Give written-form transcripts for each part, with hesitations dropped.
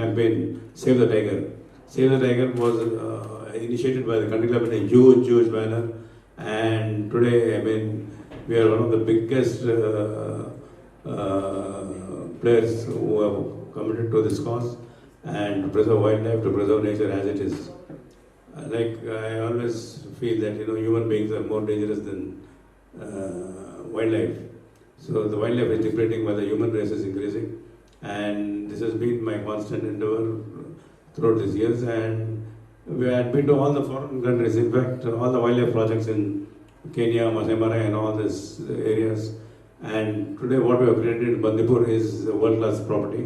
campaign Save the Tiger. Save the Tiger was initiated by the country club in a huge banner, and today, I mean, we are one of the biggest players who have committed to this cause and to preserve wildlife, to preserve nature as it is. Like I always feel that human beings are more dangerous than wildlife. So the wildlife is depleting while the human race is increasing, and this has been my constant endeavor throughout these years. And we had been to all the foreign countries. In fact, all the wildlife projects in Kenya, Masai Mara, and all these areas. And today, what we have created in Bandipur is a world-class property.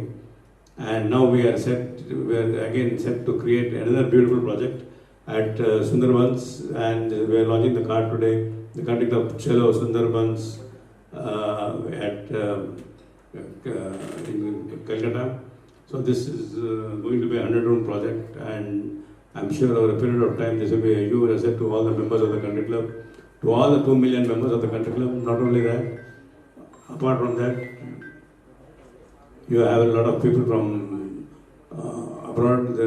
And now we are again set to create another beautiful project at Sundarbans, and we are launching the card today. The country club Chalo Sundarbans at in Calcutta. So this is going to be a 100-room project, and I'm sure over a period of time this will be a huge asset to all the members of the country club, to all the 2 million members of the country club. Not only that, apart from that, you have a lot of people from abroad.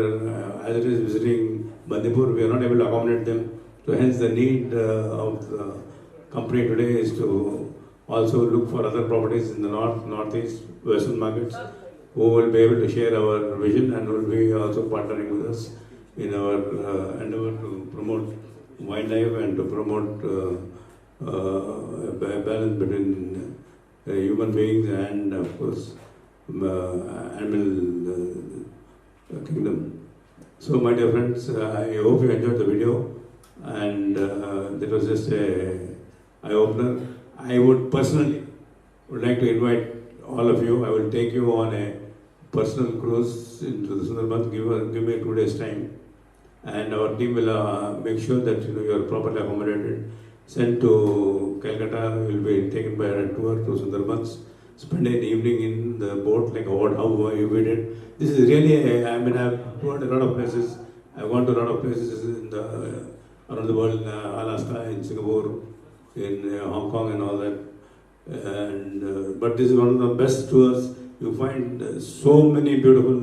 As it is visiting Bandipur, we are not able to accommodate them. So hence the need of the company today is to also look for other properties in the north, northeast, western markets who will be able to share our vision and will be also partnering with us in our endeavor to promote wildlife and to promote a balance between human beings and, of course, animal kingdom. So, my dear friends, I hope you enjoyed the video, and that was just a eye-opener. I would personally like to invite all of you. I will take you on a personal cruise into the Sundarbans. Give me 2 days time, and our team will make sure that you are properly accommodated. Sent to Calcutta, you will be taken by a tour to Sundarbans. Spend an evening in the boat, like how we did. This is really, I've toured a lot of places. I've gone to a lot of places around the world, Alaska, in Singapore, in Hong Kong and all that. And but this is one of the best tours. You find so many beautiful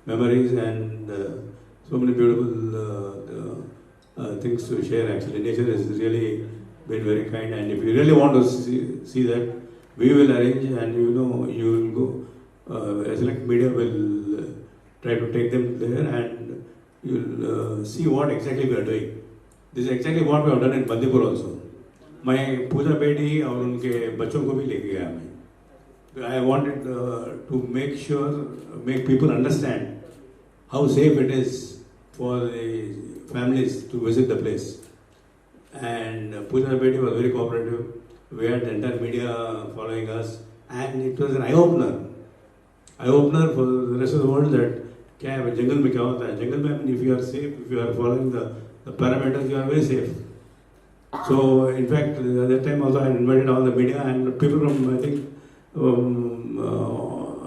memories and so many beautiful things to share. Actually, nature has really been very kind, and if you really want to see that, we will arrange, and you will go. Select Media will try to take them there, and you'll see what exactly we are doing. This is exactly what we have done in Bandipur also. मैं पूजा बेटी और उनके बच्चों को भी लेके गया मैं. I wanted to make people understand how safe it is for the families to visit the place. And Pooja Bedi was very cooperative. We had the entire media following us, and it was an eye-opener. Eye-opener for the rest of the world that क्या है जंगल में क्या होता है. जंगल में if you are safe, if you are following the parameters, you are very safe. So in fact, at that time also I invited all the media and people from, I think,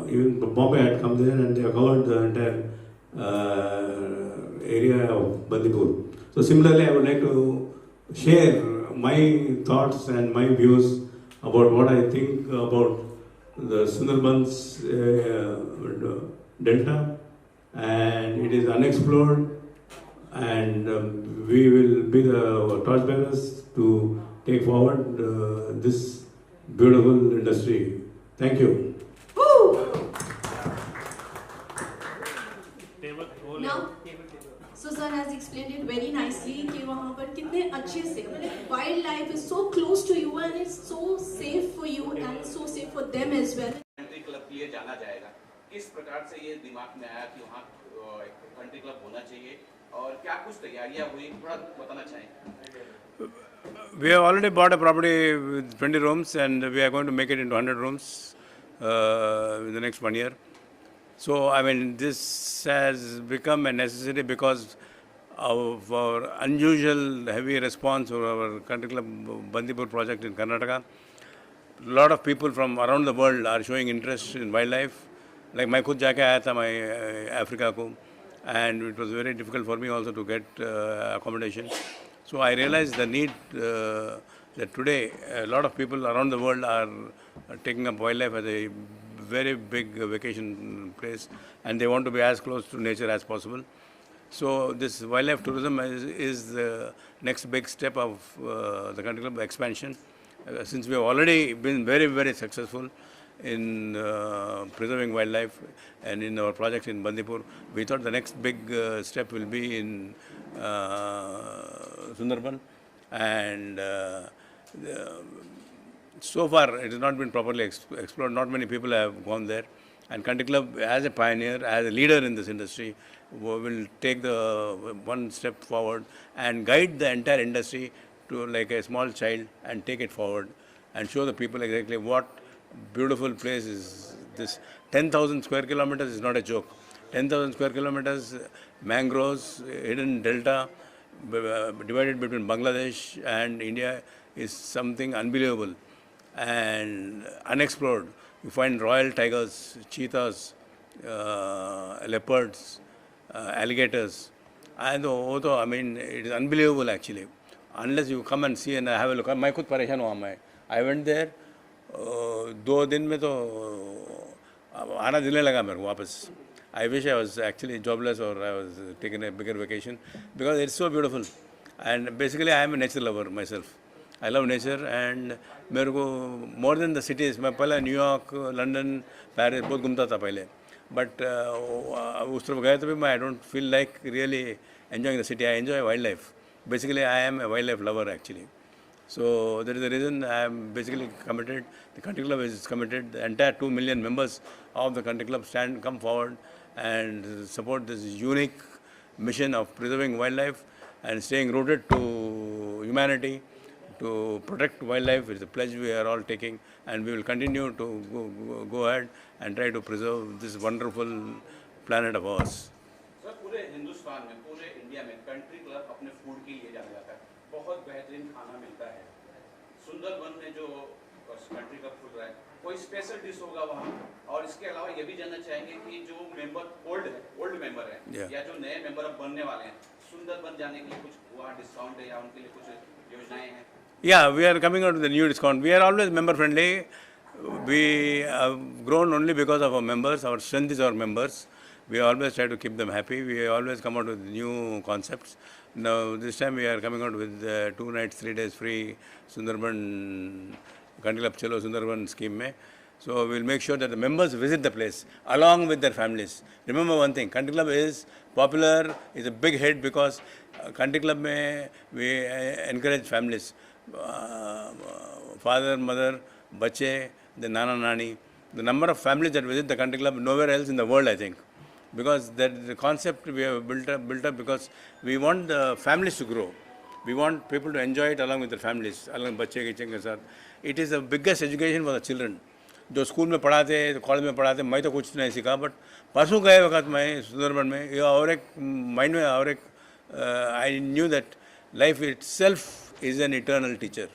even Bombay had come there, and they covered the entire area of Bandipur. So similarly, I would like to share my thoughts and my views about what I think about the Sundarbans Delta, and it is unexplored, and we will be the torchbearers to take forward this beautiful industry. Thank you. Now, Susan has explained it very nicely कि वहाँ पर कितने अच्छे से wildlife is so close to you and it's so safe for you and it's so safe for them as well. Country club के लिए जाना जाएगा. किस प्रकार से ये दिमाग में आया कि वहाँ कंट्री क्लब होना चाहिए और क्या कुछ तैयारियां हुई, थोड़ा बताना चाहें? We have already bought a property with 20 rooms, and we are going to make it into 100 rooms in the next 1 year. So, I mean, this has become a necessity because of our unusual heavy response to our country club Bandipur project in Karnataka. A lot of people from around the world are showing interest in wildlife. Like मैं खुद जाके आया था मैं Africa को, and it was very difficult for me also to get accommodation. So I realized the need that today a lot of people around the world are taking up wildlife as a very big vacation place, and they want to be as close to nature as possible. So this wildlife tourism is the next big step of the country club expansion. Since we have already been very, very successful in preserving wildlife and in our project in Bandipur, we thought the next big step will be in Sundarban, and so far it has not been properly explored. Not many people have gone there, and Country Club, as a pioneer, as a leader in this industry, will take the one step forward and guide the entire industry to like a small child and take it forward and show the people exactly what beautiful place is this. 10,000 square kilometers is not a joke. 10,000 square kilometers, mangroves, hidden delta, divided between Bangladesh and India is something unbelievable and unexplored. You find royal tigers, cheetahs, leopards, alligators. And I mean, it is unbelievable actually. Unless you come and see and have a look. मैं खुद परेशान हुआ मैं. I went there. 2 दिन में तो आना दिलने लगा मेरे को वापस. I wish I was actually jobless or I was taking a bigger vacation because it's so beautiful. And basically I am a nature lover myself. I love nature and मेरे को more than the cities. मैं पहले New York, London, Paris बहुत घूमता था पहले. But उस तरफ गए तो भी मैं I don't feel like really enjoying the city. I enjoy wildlife. Basically I am a wildlife lover actually. So that is the reason I am basically committed. The country club is committed. The entire 2 million members of the country club come forward and support this unique mission of preserving wildlife and staying rooted to humanity, to protect wildlife. It's a pledge we are all taking, and we will continue to go ahead and try to preserve this wonderful planet of ours. Sir पूरे हिंदुस्तान में, पूरे India में country club अपने food के लिए जाना जाता है. बहुत बेहतरीन खाना मिलता है. सुंदरबन में जो कंट्री क्लब खुल रहा है, कोई स्पेशल डिश होगा वहाँ. और इसके अलावा ये भी जानना चाहेंगे कि जो मेंबर ओल्ड मेंबर है या जो नए मेंबर अब बनने वाले हैं, सुंदरबन जाने के लिए कुछ वहाँ डिस्काउंट है या उनके लिए कुछ योजनाएं हैं? Yeah, we are coming out with a new discount. We are always member friendly. We have grown only because of our members. Our strength is our members. We always try to keep them happy. We always come out with new concepts. Now this time we are coming out with 2 nights, 3 days free Sundarban Country Club Chalo Sundarban scheme mein. So we will make sure that the members visit the place along with their families. Remember one thing, Country Club is popular, is a big hit because Country Club mein we encourage families. Father, mother, bache, the nana, nani. The number of families that visit the country club nowhere else in the world, I think. Because that the concept we have built up because we want the families to grow. We want people to enjoy it along with their families, along with bache ke साथ. It is the biggest education for the children. जो school में पढ़ाते, college में पढ़ाते, मैं तो कुछ नहीं सीखा, बट परसों गए वक्त मैं सुंदरबन में ये और एक माइंड में और एक I knew that life itself is an eternal teacher.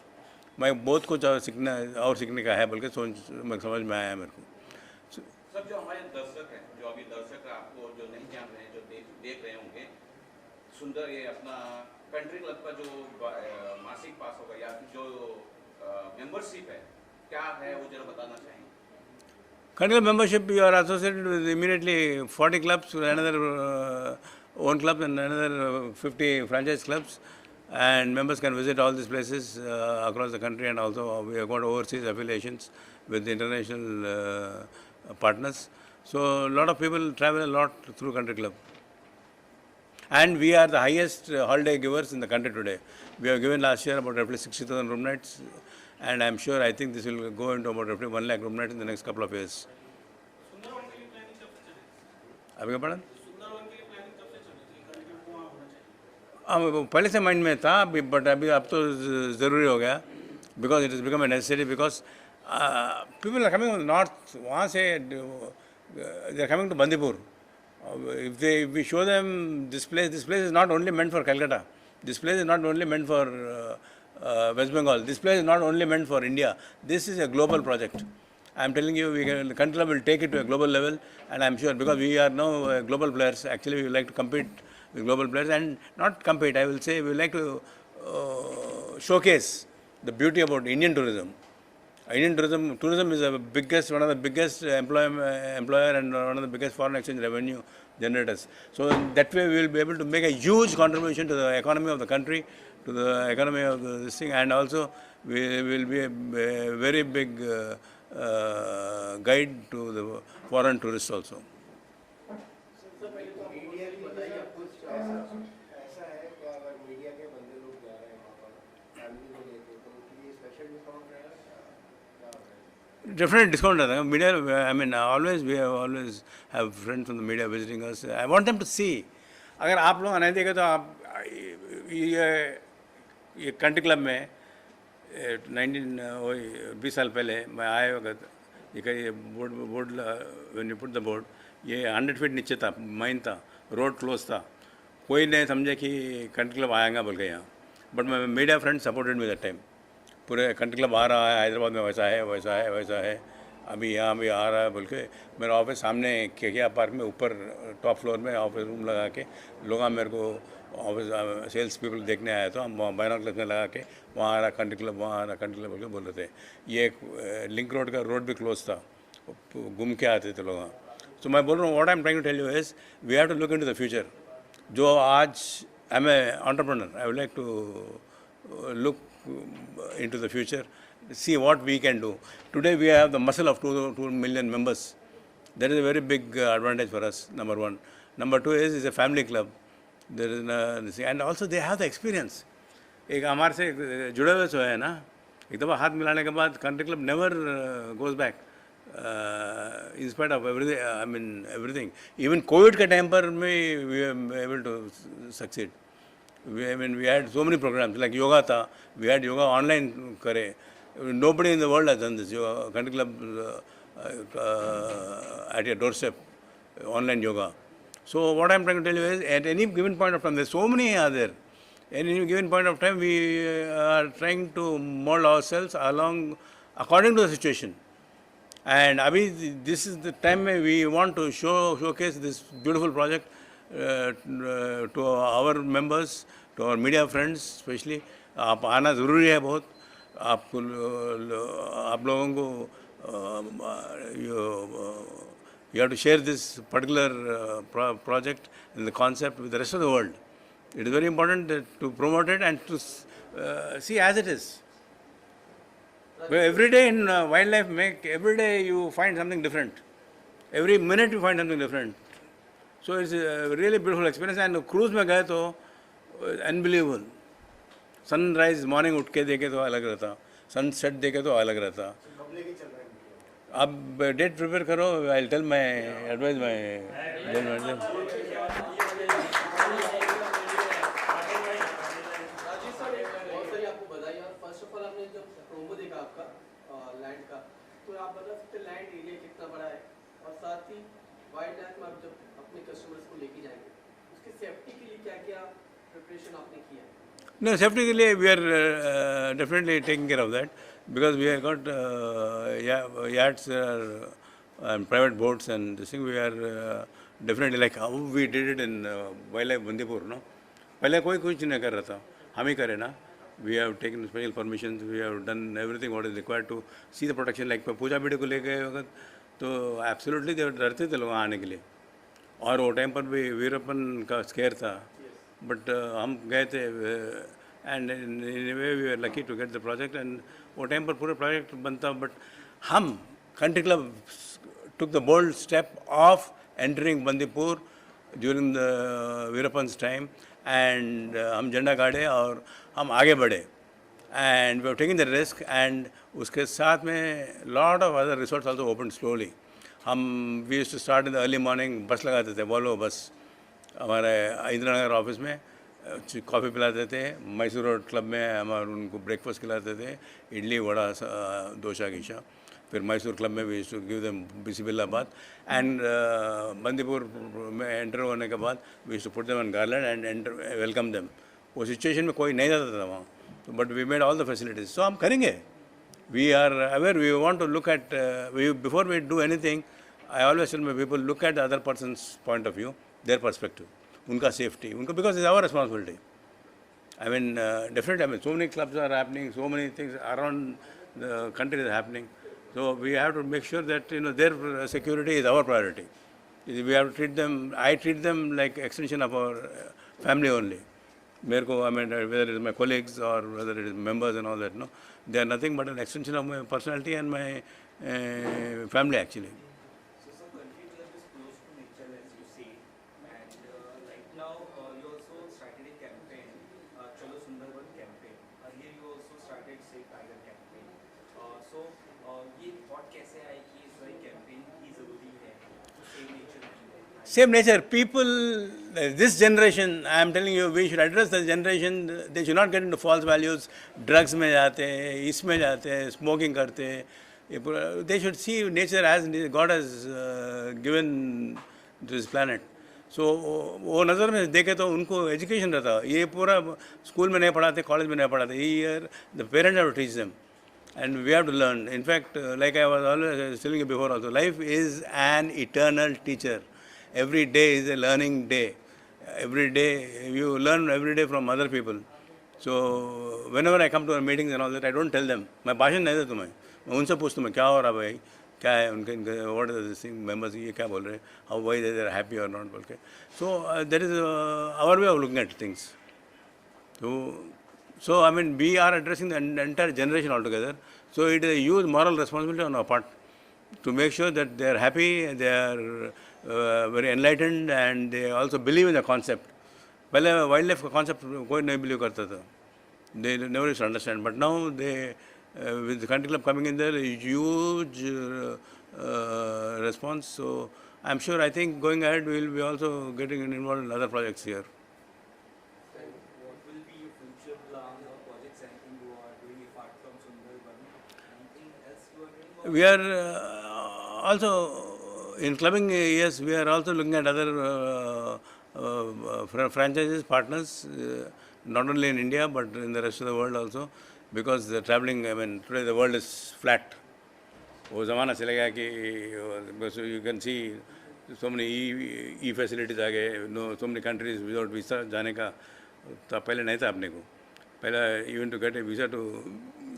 मैं बहुत कुछ और सीखने का है बल्कि समझ में आया मेरे को. सब जो हमारे दर्शक हैं, जो अभी दर्शक आपको जो नहीं जान रहे हैं, जो देख रहे होंगे, सुंदर ये अपना कंट्री क्लब का जो मासिक पास होगा या जो मेंबरशिप है, क्या है वो जरा बताना चाहेंगे. Country club membership, you are associated with immediately 40 clubs, another own club and another 50 franchise clubs. And members can visit all these places across the country, and also we have got overseas affiliations with international partners. So a lot of people travel a lot through Country Club. And we are the highest holiday givers in the country today. We have given last year about roughly 60,000 room nights, and I think this will go into about roughly 1 lakh room nights in the next couple of years. आपके पढ़ा? पहले से mind में था अभी, but अभी अब तो ज़रूरी हो गया because it is become a necessary because people are coming north. वहाँ से they are coming to Bandipur. If we show them this place is not only meant for Calcutta. This place is not only meant for West Bengal. This place is not only meant for India. This is a global project. I am telling you, the country club will take it to a global level, and I am sure because we are now global players. Actually, we would like to compete with global players, and not compete. I will say we would like to showcase the beauty about Indian tourism. Indian tourism is one of the biggest employer and one of the biggest foreign exchange revenue generators. So that way we will be able to make a huge contribution to the economy of the country, to the economy of this thing, and also we will be a very big guide to the foreign tourists also. Media की बताइए आप कुछ ऐसा है कि अगर media के बंदे लोग जा रहे हैं वहाँ पर फैमिली को लेके तो उनके लिए स्पेशल डिस्काउंट रहेगा क्या होगा? Definitely discount रहता है. Media, I mean, we always have friends from the media visiting us. I want them to see. अगर आप लोग नहीं देखे तो आप ये कंट्री क्लब में 20 साल पहले मैं आए वक्त ये board when you put the board ये 100 फीट नीचे था, माइन था, रोड क्लोज था, कोई नहीं समझे कि कंट्री क्लब आएगा बोल के यहाँ. बट मैं media friend supported me that time. पूरे कंट्री क्लब आ रहा है, हैदराबाद में वैसा है वैसा है वैसा है, अभी यहाँ भी आ रहा है बोल के. मेरा ऑफिस सामने केकिया पार्क में ऊपर टॉप फ्लोर में ऑफिस रूम लगा के लोग मेरे को ऑफिस सेल्स पीपल देखने आए तो हम बाइनोकुलर्स में लगा के वहाँ आ रहा कंट्री क्लब, वहाँ आ रहा कंट्री क्लब बोल के बोल रहे थे. ये लिंक रोड का रोड भी क्लोज था, घूम के आते थे लोग. So मैं बोल रहा हूँ, what I'm trying to tell you is we have to look into the future. जो आज I'm an entrepreneur, I would like to look into the future, see what we can do. Today we have the muscle of 2 million members. That is a very big advantage for us, number one. Number two is it's a family club. There is and also they have the experience. एक हमारे से जुड़े हुए जो है ना, एक दफ़ा हाथ मिलाने के बाद country club never goes back. In spite of everything, I mean everything. Even COVID के टाइम पर में we were able to succeed. We had so many programs like yoga था, we had yoga online करे. Nobody in the world has done this. Yoga, country club at your doorstep, online yoga. So what I'm trying to tell you is, at any given point of time, there's so many are there. At any given point of time, we are trying to mold ourselves along according to the situation. And abhi, this is the time we want to showcase this beautiful project to our members, to our media friends, especially. आप आना ज़रूरी है बहुत. आप लोगों को you have to share this particular project and the concept with the rest of the world. It is very important to promote it and to see as it is. Every day in wildlife, every day you find something different. Every minute you find something different. So it's a really beautiful experience. And cruise में गए तो unbelievable. Sunrise morning उठ के देखे तो अलग रहता, sunset देखे तो अलग रहता. अब डेट प्रिपेयर करो. I tell my advice my first of all आपने जब प्रोमो देखा आपका लैंड का, तो आप बता सकते लैंड एरिया कितना बड़ा है, और साथ ही वाइल्ड लाइफ में आप जब अपने कस्टमर्स को लेके जाएंगे उसकी सेफ्टी के लिए क्या क्या प्रिपरेशन आपने किया है? No, safety के लिए we are definitely taking care of that, because we have got yachts and private boats and this thing. We are definitely like how we did it in wildlife Bandipur, no? पहले कोई कुछ नहीं कर रहा था, हम ही करे ना. We have taken special permissions, we have done everything what is required to see the protection. Like पूजा बेटे को लेके वक्त तो absolutely डरते थे लोग आने के लिए, और वो टाइम पर भी वीरप्पन का स्केयर था. बट हम गए थे and in way we are lucky to get the project. And वो टाइम पर पूरा प्रोजेक्ट बनता. बट हम country club took the bold step of entering Bandipur during the Veerappan's time, and हम झंडा गाड़े और हम आगे बढ़े. And we have taken the risk. And उसके साथ में lot of other resorts also open slowly. हम we used to start in the early morning. बस लगाते थे, वॉल्वो बस. हमारे इंदिरा नगर ऑफिस में कॉफ़ी पिलाते थे. मैसूर रोड क्लब में हमारे उनको ब्रेकफास्ट खिलाते थे, इडली वड़ा डोसा गीशा. फिर मैसूर क्लब में भी गिव देम बिस्मिल्लाह. एंड बंदीपुर में एंटर होने के बाद we to put them on garland and enter welcome them. वो सिचुएशन में कोई नहीं जाता था वहाँ, तो but we made all the facilities. So हम करेंगे. We are aware. We want to look at before we do anything. I always tell my people, look at the other person's point of view, their perspective, उनका safety, उनका, because it's our responsibility. I mean, definitely, I mean, so many clubs are happening, so many things around the country is happening. So we have to make sure that their security is our priority. We have to treat them. I treat them like extension of our family only. मेरे को, I mean, whether it is my colleagues or whether it is members and all that, no, they are nothing but an extension of my personality and my family actually. So, sir, Country Club is close to nature, as you say, and right now you also started a campaign, Chalo Sundarban campaign. Earlier you also started Save Tiger campaign. So, ये thought कैसे आई कि इस वाली campaign की ज़रूरी है to save nature? Same nature. People, this generation, I am telling you, we should address the generation. They should not get into false values. Drugs में जाते हैं, इसमें जाते हैं, smoking करते हैं. They should see nature as God has given to this planet. So वो नज़र में देखे तो उनको education रहता. ये पूरा स्कूल में नहीं पढ़ाते, कॉलेज में नहीं पढ़ाते. Here the parents have to teach them, and we have to learn. In fact, like I was always telling you before also, life is an eternal teacher. Every day is a learning day. Every day, you learn every day from other people. So, whenever I come to our meetings and all that, I don't tell them. मैं भाषण नहीं देता मैं उनसे पूछता हूँ क्या हो रहा भाई, क्या है उनके what are the thing members ये क्या बोल रहे हैं, how why they are happy or not बोल के. So that is our way of looking at things. So I mean we are addressing the entire generation altogether. So it is a huge moral responsibility on our part to make sure that they are happy, they are very enlightened, and they also believe in the concept. पहले wildlife का concept कोई नहीं believe करता था. They never used to understand. But now they, with the Country Club coming in there, a huge response. So I'm sure, I think going ahead we will be also getting involved in other projects here. What will be your future plans or projects, anything you are doing apart from Sundarban? Anything else you are doing? We are also in clubbing, yes, we are also looking at other franchises, partners, not only in India but in the rest of the world also, because the traveling, I mean, today the world is flat. वो ज़माना चले गया कि because you can see so many e-facilities आ गए, so many countries without visa जाने का तो पहले नहीं था अपने को. पहले even to get a visa to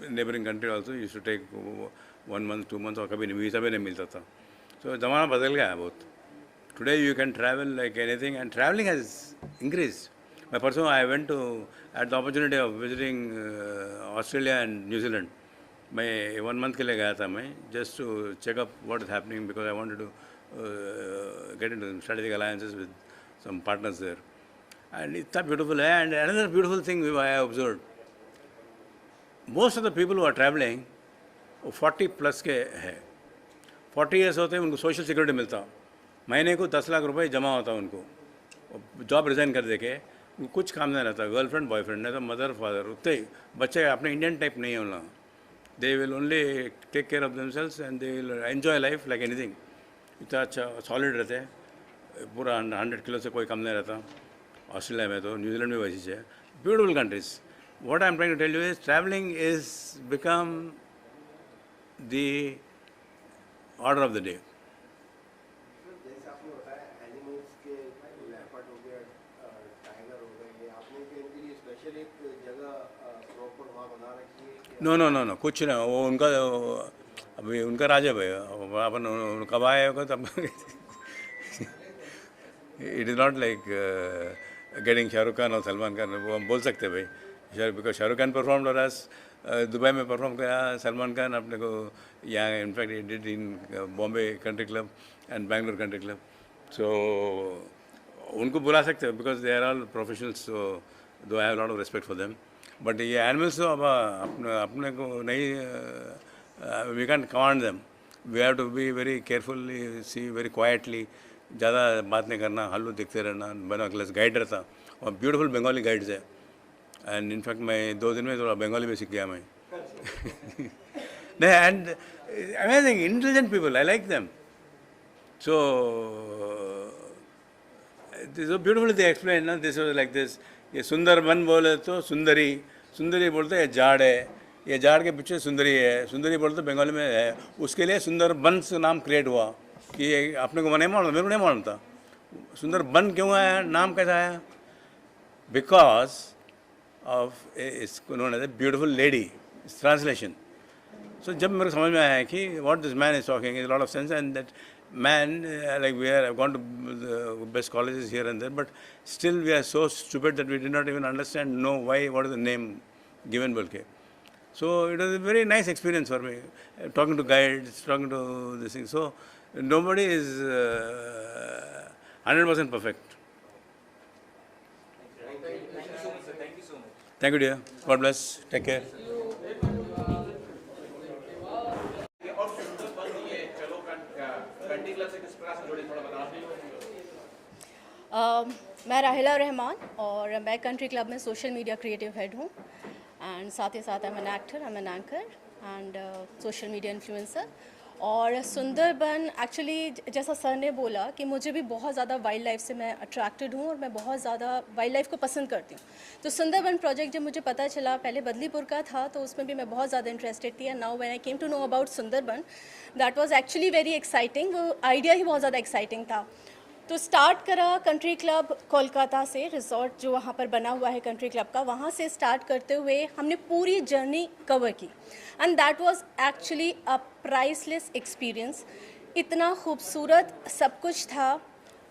neighboring country also you used to take 1 month, 2 months और कभी visa भी नहीं मिलता था. So ज़माना बदल गया है बहुत. Today you can travel like anything, and traveling has increased. My person, I went to, had the opportunity of visiting Australia and New Zealand. मैं 1 month के लिए गया था मैं, just to check up what is happening, because I wanted to get into strategic alliances with some partners there. And it's beautiful. And another beautiful thing I observed, most of the people who are traveling 40 plus के है. 40 years होते हैं उनको social security मिलता, महीने को 10 लाख रुपए जमा होता उनको. जॉब रिज़ाइन कर दे के कुछ काम नहीं रहता, गर्लफ्रेंड बॉयफ्रेंड नहीं तो मदर फादर उतने बच्चे अपने इंडियन टाइप नहीं होना. They will only take care of themselves and they will enjoy life like anything. इतना अच्छा सॉलिड रहते हैं, पूरा 100 किलो से कोई कम नहीं रहता. ऑस्ट्रेलिया में तो, न्यूजीलैंड में वैसी है. Beautiful countries. What I am trying to tell you is travelling is become the order of the day. जैसे आपने बताया एनिमल्स के, लेपर्ड हो गया, टाइगर हो गए, ये आपने इनके लिए स्पेशल एक जगह प्रॉपर वहाँ बना रखी है? नो कुछ ना. वो उनका अभी उनका राज है भाई. अपन कब आए होगा तब. It is not like getting Shahrukh Khan और सलमान खान. वो हम बोल सकते हैं भाई, बिकॉज शाहरुख खान परफॉर्म हो रहा है दुबई में परफॉर्म किया, सलमान खान अपने को यहाँ in fact did in Bombay country club and Bangalore country club. So उनको बुला सकते हैं because they are all professionals. So though I have lot of respect for them. But ये एनिमल्स तो अब अपने को नहीं, we can command them. We have to be very carefully, see very quietly. ज़्यादा बात नहीं करना, हल्लू दिखते रहना. बना क्लास गाइड रहता और ब्यूटीफुल बंगाली गाइड्स है. एंड इनफैक्ट मैं 2 दिन में थोड़ा बंगाली में सीख गया मैं. नहीं, and amazing intelligent people, I like them. So this beautiful they explain ना. This was like this. ये सुंदरबन बोले तो सुंदरी बोलते ये झाड़ है, ये झाड़ के पीछे सुंदरी है. सुंदरी बोलते तो बंगाली में है. उसके लिए सुंदरबन से नाम क्रिएट हुआ कि ये अपने को नहीं मालूम, मेरे को नहीं मालूम था सुंदरबन क्यों आया, नाम कैसा आया. Because of is known as a beautiful lady. It's translation. So जब मेरे को समझ में आया कि what this man is talking is a lot of sense, and that man, like we have gone to the best colleges here and there, but still we are so stupid that we did not even understand, know why, what is the name given बोल के. So it was a very nice experience for me, talking to guides, talking to this thing. So nobody is 100% perfect. Thank you so much, sir. Thank you so much. Thank you, dear. God bless. Take care. और सुंदरबन ये चलो country club से किस प्रकार से जुड़े, थोड़ा बता दीजिए. मैं राहिला रहमान और मैं कंट्री क्लब में सोशल मीडिया क्रिएटिव हेड हूँ एंड साथ ही साथ I am an actor, I am an anchor and social media influencer. और सुंदरबन एक्चुअली जैसा सर ने बोला कि मुझे भी बहुत ज़्यादा वाइल्ड लाइफ से मैं अट्रैक्टेड हूँ और मैं बहुत ज़्यादा वाइल्ड लाइफ को पसंद करती हूँ. तो सुंदरबन प्रोजेक्ट जब मुझे पता चला, पहले बदलीपुर का था तो उसमें भी मैं बहुत ज़्यादा इंटरेस्टेड थी. And now when I came to know about Sundarban, that was actually very exciting. वो आइडिया ही बहुत ज़्यादा एक्साइटिंग था. तो स्टार्ट करा कंट्री क्लब कोलकाता से, रिजॉर्ट जो वहाँ पर बना हुआ है कंट्री क्लब का, वहाँ से स्टार्ट करते हुए हमने पूरी जर्नी कवर की. And that was actually a priceless experience. इतना खूबसूरत सब कुछ था.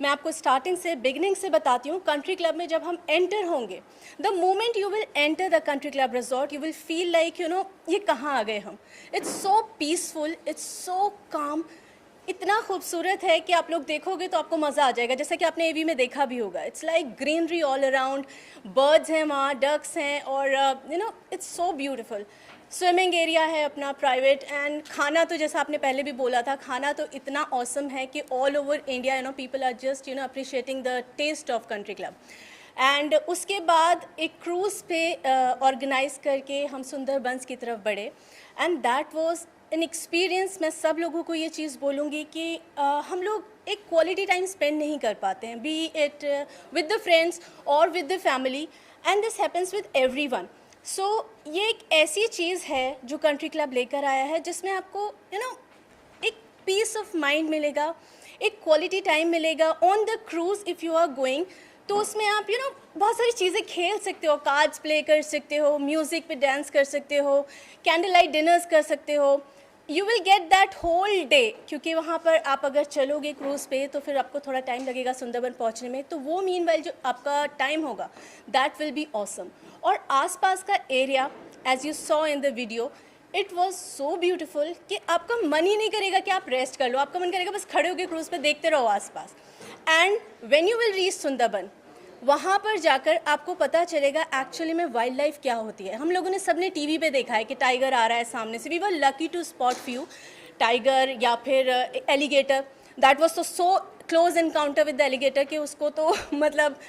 मैं आपको स्टार्टिंग से, बिगनिंग से बताती हूँ. कंट्री क्लब में जब हम एंटर होंगे, the moment you will enter the country club resort, you will feel like ये कहाँ आ गए हम. It's so peaceful, it's so काम. इतना खूबसूरत है कि आप लोग देखोगे तो आपको मज़ा आ जाएगा, जैसा कि आपने एवी में देखा भी होगा. It's like greenery all around, birds हैं वहाँ, डक्स हैं और it's so beautiful. Swimming area है अपना प्राइवेट. एंड खाना तो जैसा आपने पहले भी बोला था, खाना तो इतना ऑसम है कि all over India people are just appreciating the taste of country club. And उसके बाद एक क्रूज़ पे ऑर्गेनाइज करके हम सुंदरबंस की तरफ बढ़े. And that was an experience. मैं सब लोगों को ये चीज़ बोलूँगी कि हम लोग एक क्वालिटी टाइम स्पेंड नहीं कर पाते हैं, be it with the friends और with the family, and this happens with everyone. So ये एक ऐसी चीज़ है जो कंट्री क्लब लेकर आया है, जिसमें आपको एक पीस ऑफ माइंड मिलेगा, एक क्वालिटी टाइम मिलेगा on the cruise. If you are going तो उसमें आप बहुत सारी चीज़ें खेल सकते हो, कार्ड्स प्ले कर सकते हो, म्यूज़िक पे डांस कर सकते हो, कैंडल लाइट डिनर्स कर सकते हो. You will get that whole day, क्योंकि वहाँ पर आप अगर चलोगे क्रूज़ पे तो फिर आपको थोड़ा टाइम लगेगा सुंदरबन पहुँचने में. तो वो मीनवाइल जो आपका टाइम होगा, दैट विल बी ऑसम. और आसपास का area, as you saw in the video, it was so beautiful कि आपका मन ही नहीं करेगा कि आप रेस्ट कर लो. आपका मन करेगा बस खड़े होकर क्रूज़ पे देखते रहो आसपास. And when you will reach Sundarban, वहाँ पर जाकर आपको पता चलेगा एक्चुअली में वाइल्ड लाइफ क्या होती है. हम लोगों ने सबने टीवी पे देखा है कि टाइगर आ रहा है सामने से. We were lucky to spot few tiger या फिर alligator. That was so close encounter with the alligator कि उसको तो मतलब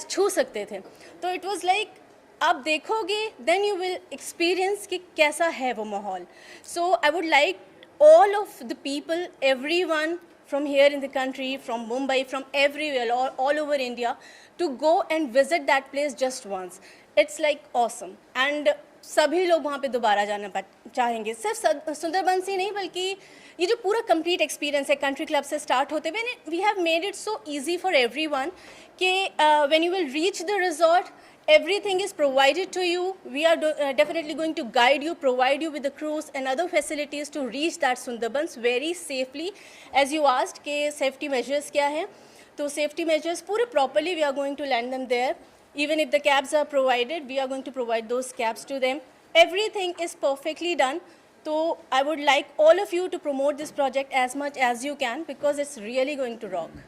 छू सकते थे. तो इट वाज लाइक आप देखोगे देन यू विल एक्सपीरियंस कि कैसा है वो माहौल. So I would like all of the people, everyone from here in the country, from Mumbai, from everywhere, all over India, to go and visit that place just once. It's like awesome. And सभी लोग वहाँ पे दोबारा जाना चाहेंगे. सिर्फ सुंदरबन से नहीं, बल्कि ये जो पूरा कंप्लीट एक्सपीरियंस है कंट्री क्लब से स्टार्ट होते हुए, we have made it so easy for everyone कि when you will reach the resort, everything is provided to you. We are definitely going to guide you, provide you with the cruise and other facilities to reach that Sundarbans very safely. As you asked कि safety measures क्या हैं, तो safety measures पूरे properly we are going to land them there. Even if the cabs are provided, we are going to provide those cabs to them. Everything is perfectly done. So I would like all of you to promote this project as much as you can, because it's really going to rock.